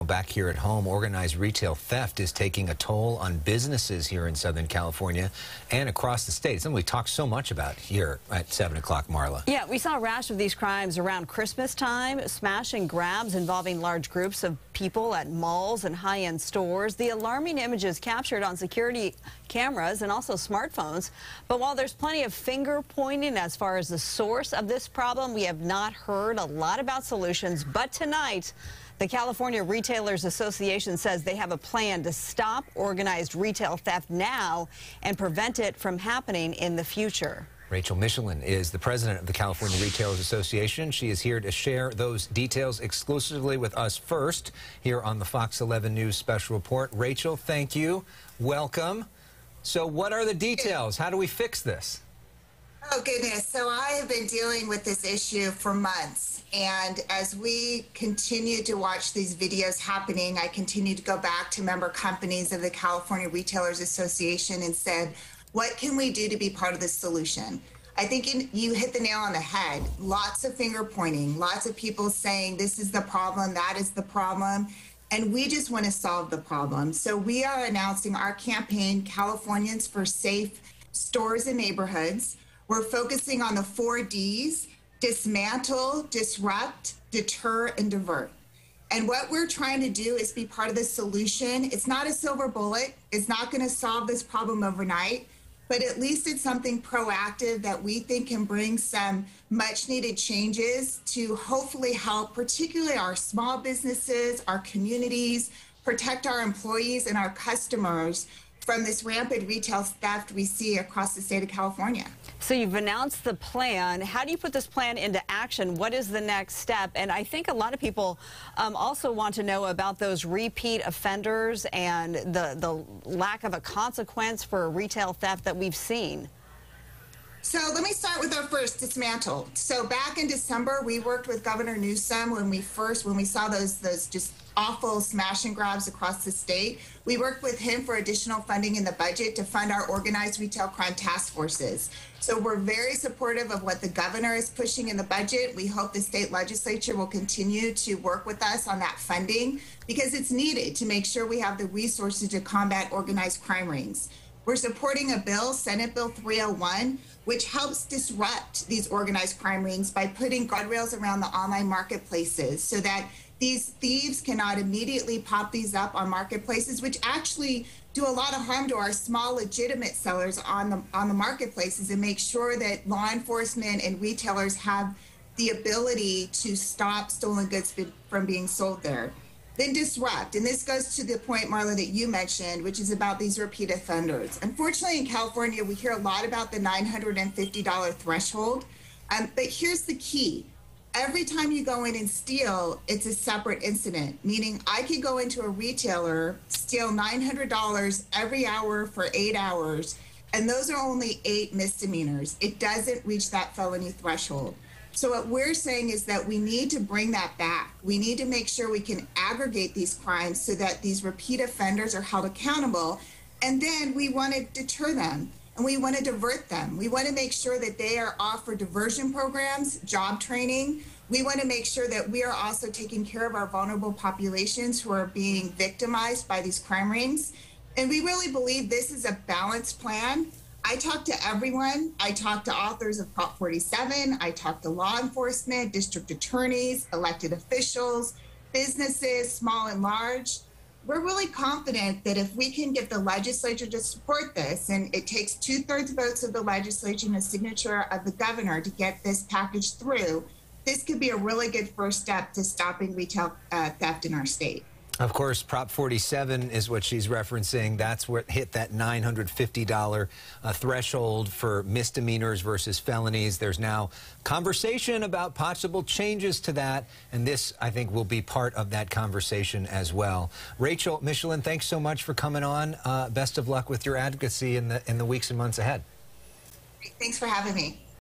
Back here at home, organized retail theft is taking a toll on businesses here in Southern California and across the state. Something we talk so much about here at 7 o'clock, Marla. Yeah, we saw a rash of these crimes around Christmas time, smash and grabs involving large groups of people at malls and high-end stores. The alarming images captured on security cameras and also smartphones. But while there's plenty of finger pointing as far as the source of this problem, we have not heard a lot about solutions. But tonight, the California Retailers Association says they have a plan to stop organized retail theft now and prevent it from happening in the future. Rachel Michelin is the president of the California Retailers Association. She is here to share those details exclusively with us first here on the Fox 11 News Special Report. Rachel, thank you. Welcome. So what are the details? How do we fix this? Oh, goodness. So I have been dealing with this issue for months. And as we continue to watch these videos happening, I continue to go back to member companies of the California Retailers Association and said, what can we do to be part of the solution? I think you hit the nail on the head. Lots of finger pointing, lots of people saying this is the problem, that is the problem. And we just want to solve the problem. So we are announcing our campaign, Californians for Safe Stores and Neighborhoods. We're focusing on the 4 Ds: dismantle, disrupt, deter, and divert. And what we're trying to do is be part of the solution. It's not a silver bullet. It's not going to solve this problem overnight, but at least it's something proactive that we think can bring some much needed changes to hopefully help, particularly our small businesses, our communities, protect our employees and our customers from this rampant retail theft we see across the state of California. So you've announced the plan. How do you put this plan into action? What is the next step? And I think a lot of people also want to know about those repeat offenders and the lack of a consequence for retail theft that we've seen. So let me start with our first, dismantle. So back in December, we worked with Governor Newsom when we saw those just awful smash and grabs across the state. We worked with him for additional funding in the budget to fund our organized retail crime task forces. So we're very supportive of what the governor is pushing in the budget. We hope the state legislature will continue to work with us on that funding because it's needed to make sure we have the resources to combat organized crime rings. We're supporting a bill, Senate Bill 301, which helps disrupt these organized crime rings by putting guardrails around the online marketplaces so that these thieves cannot immediately pop these up on marketplaces, which actually do a lot of harm to our small legitimate sellers on the marketplaces, and make sure that law enforcement and retailers have the ability to stop stolen goods from being sold there. Then disrupt, and this goes to the point, Marla, that you mentioned, which is about these repeat offenders. Unfortunately, in California, we hear a lot about the $950 threshold, but here's the key. Every time you go in and steal, it's a separate incident, meaning I could go into a retailer, steal $900 every hour for 8 hours, and those are only 8 misdemeanors. It doesn't reach that felony threshold. So what we're saying is that we need to bring that back. We need to make sure we can aggregate these crimes so that these repeat offenders are held accountable. And then we want to deter them and we want to divert them. We want to make sure that they are offered diversion programs, job training. We want to make sure that we are also taking care of our vulnerable populations who are being victimized by these crime rings. And we really believe this is a balanced plan. I talked to everyone. I talked to authors of Prop 47. I talked to law enforcement, district attorneys, elected officials, businesses, small and large. We're really confident that if we can get the legislature to support this, and it takes 2/3 votes of the legislature and a signature of the governor to get this package through, this could be a really good first step to stopping retail theft in our state. Of course, Prop 47 is what she's referencing. That's what hit that $950 threshold for misdemeanors versus felonies. There's now conversation about possible changes to that, and this, I think, will be part of that conversation as well. Rachel Michelin, thanks so much for coming on. Best of luck with your advocacy in the weeks and months ahead. Thanks for having me.